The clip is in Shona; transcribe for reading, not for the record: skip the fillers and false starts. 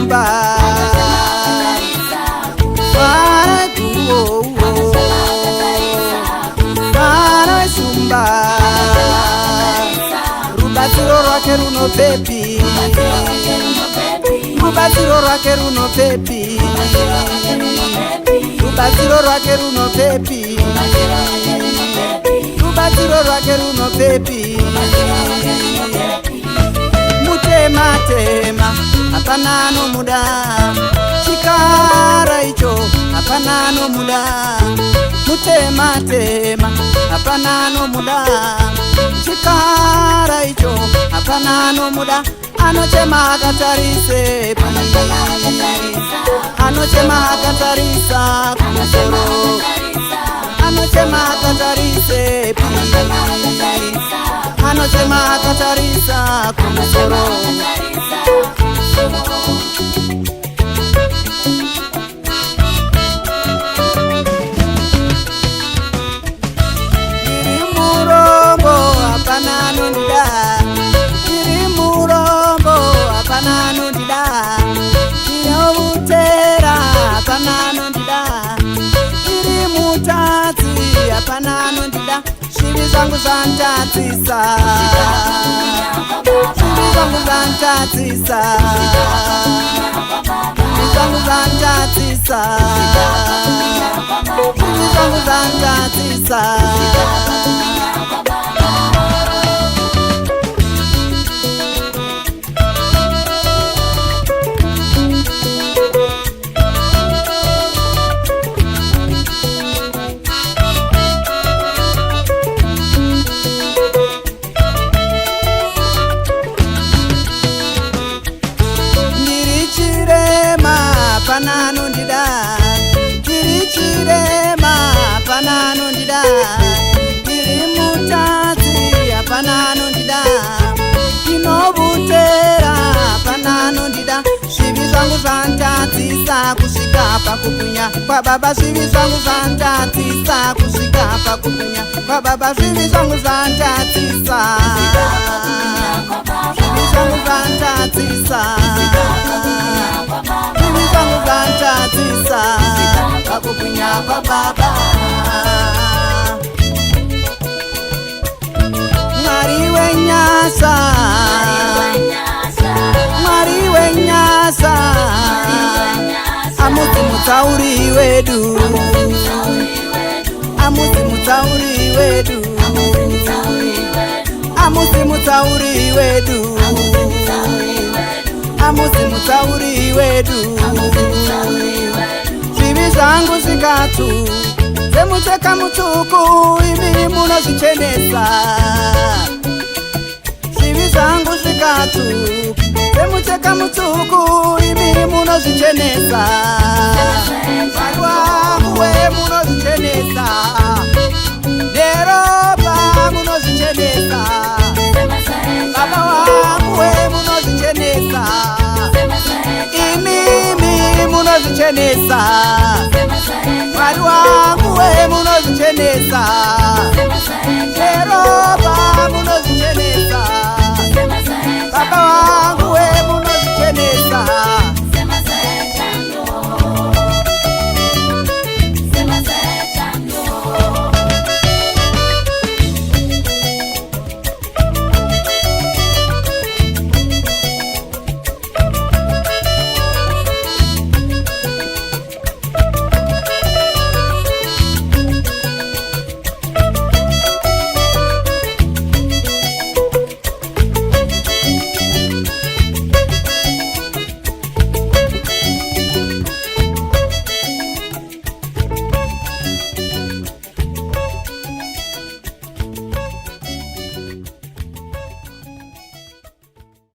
sumba Mwana kuo Mwana sumba Rubatsiro rwake runo pepi Rubatsiro rwake runo pepi Rubatsiro rwake runo pepi Rubatsiro rwake runo pepi Mutema tema hapana nomuda Chikara icho hapana nomuda Mutema tema hapana nomuda Chikara icho hapana nomuda Anochema akatarise Anochema akatarisa kumusoro Anochema akatarise Anochema akatarisa kumusoro Iri murongo hapana nondida Iri murongo hapana nondida Inobutera hapana nondida Iri mutatsi hapana nondida Shivi zangu zantatisa Shivi zangu zantatisa Shivi zangu zantatisa Shivi zangu zantatisa Hapana nondida Kiri chirema hapana nondida Kiri mutazi hapana nondida Inobutera hapana nondida Shivi zvangu zvantatisa kusvika pakupunya kwa baba Shivi zvangu zvantatisa kusvika pakupunya kwa baba Shivi zvangu zvantatisa Shivi zvangu zvantatisa Shivi zvangu zvantatisa pakupunya kwa baba Mwari wenyasa Mwari wenyasa Amuzi mutauri wedu Amuzi mutauri wedu Amuzi mutauri wedu Amuzi mutauri wedu Shivi zangu zikatu Zemucheka mutuku Imi munozichenesa Shivi zangu zikatu Zemucheka mutuku Imi munozichenesa Marwangu we munozichenesa Deroba munozichenesa Baba wangu we munozichenesa Imimi munozichenesa Mwari wangu we munozichenesa